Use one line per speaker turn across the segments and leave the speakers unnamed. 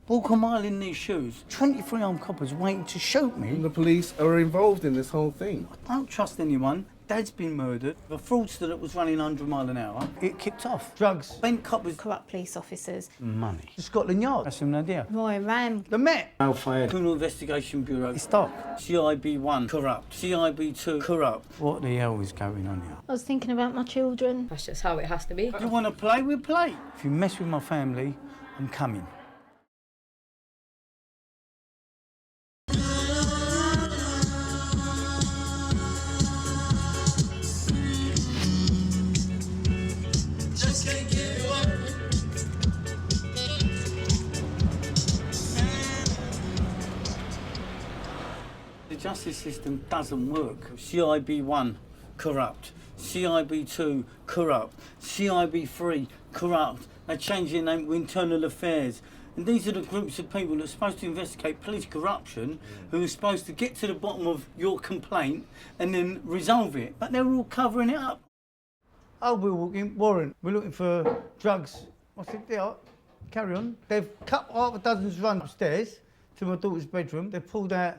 Walk a mile in these shoes. 23 armed coppers waiting to shoot me.
And the police are involved in this whole thing.
I don't trust anyone. Dad's been murdered. The fraudster that was running 100 mile an hour, it kicked off. Drugs. Bent coppers.
Corrupt police officers.
Money. The Scotland Yard. That's an idea.
Roy Ram.
The Met. Al-Fayed. Criminal Investigation Bureau. It's dark. CIB1. Corrupt. CIB2. Corrupt. What the hell is going on here?
I was thinking about my children.
That's just how it has to be.
You want to play? We'll play. If you mess with my family, I'm coming. The justice system doesn't work. CIB1, corrupt. CIB2, corrupt. CIB3, corrupt. They change their name to Internal Affairs. And these are the groups of people that are supposed to investigate police corruption, who are supposed to get to the bottom of your complaint and then resolve it. But they're all covering it up. Oh, we're walking, warrant. We're looking for drugs. I said, yeah, carry on. They've cut half a dozen's run upstairs to my daughter's bedroom. They've pulled out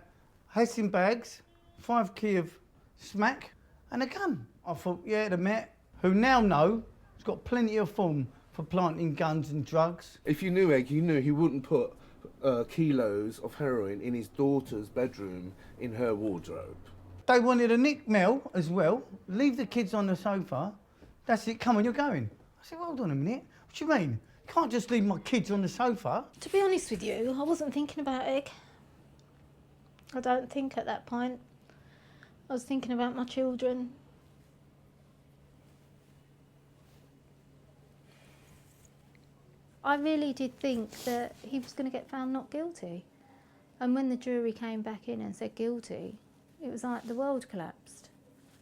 Hessian bags, 5 key of smack, and a gun. I thought, yeah, the Met, who now know, has got plenty of form for planting guns and drugs.
If you knew Egg, you knew he wouldn't put kilos of heroin in his daughter's bedroom in her wardrobe.
They wanted to nick Mel as well, leave the kids on the sofa. That's it, come on, you're going. I said, well, hold on a minute. What do you mean? You can't just leave my kids on the sofa.
To be honest with you, I wasn't thinking about Egg. I don't think at that point. I was thinking about my children. I really did think that he was going to get found not guilty. And when the jury came back in and said guilty, it was like the world collapsed.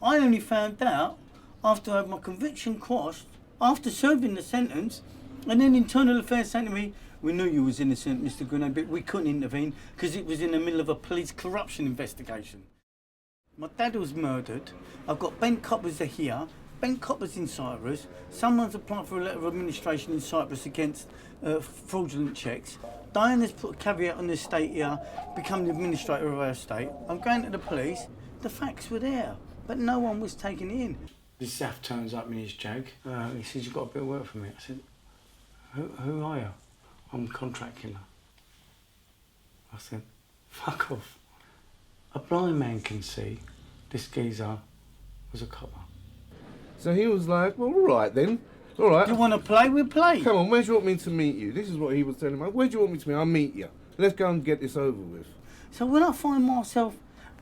I only found out after I had my conviction quashed, after serving the sentence, and then Internal Affairs saying to me, we knew you was innocent, Mr. Guney, but we couldn't intervene because it was in the middle of a police corruption investigation. My dad was murdered. I've got bent coppers are here, bent coppers in Cyprus. Someone's applied for a letter of administration in Cyprus against fraudulent checks. Diana's put a caveat on the estate here, become the administrator of our estate. I'm going to the police. The facts were there, but no one was taking it in. This Zaf turns up in his jag. He says, you've got a bit of work for me. I said, who are you? I'm the contract killer. I said, fuck off. A blind man can see this geezer was a copper.
So he was like, well, all right then. All right.
You want to play? We'll play.
Come on, where do you want me to meet you? This is what he was telling me. Where do you want me to meet? I'll meet you. Let's go and get this over with.
So when I find myself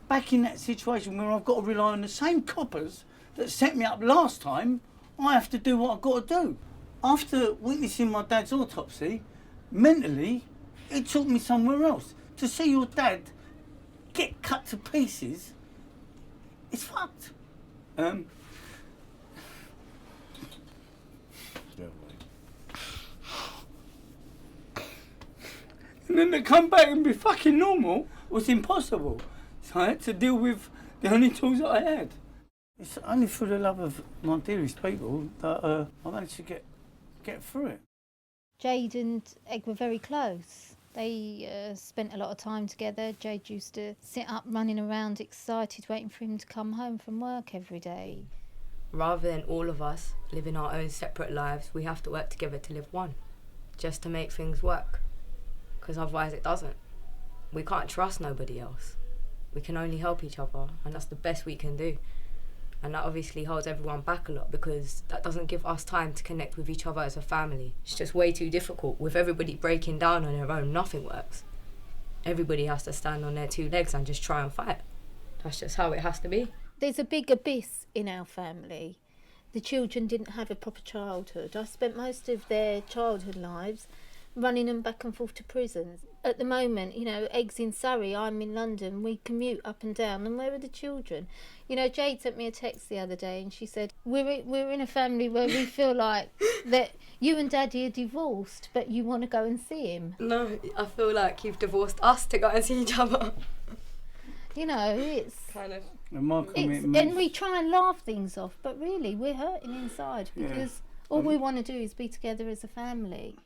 back in that situation where I've got to rely on the same coppers that set me up last time, I have to do what I've got to do. After witnessing my dad's autopsy, mentally, it took me somewhere else. To see your dad get cut to pieces, it's fucked. And then to come back and be fucking normal was impossible. So I had to deal with the only tools that I had. It's only through the love of my dearest people that I managed to get through it.
Jade and Egg were very close. They spent a lot of time together. Jade used to sit up running around excited, waiting for him to come home from work every day.
Rather than all of us living our own separate lives, we have to work together to live one, just to make things work. Because otherwise it doesn't. We can't trust nobody else. We can only help each other, and that's the best we can do. And that obviously holds everyone back a lot because that doesn't give us time to connect with each other as a family. It's just way too difficult. With everybody breaking down on their own, nothing works. Everybody has to stand on their 2 legs and just try and fight. That's just how it has to be.
There's a big abyss in our family. The children didn't have a proper childhood. I spent most of their childhood lives running them back and forth to prisons. At the moment, you know, Egg's in Surrey, I'm in London, we commute up and down, and where are the children? You know, Jade sent me a text the other day and she said, we're in a family where we feel like that you and Daddy are divorced, but you want to go and see him.
No, I feel like you've divorced us to go and see each other.
You know, it's...
kind of...
And we try and laugh things off, but really, we're hurting inside because all we want to do is be together as a family.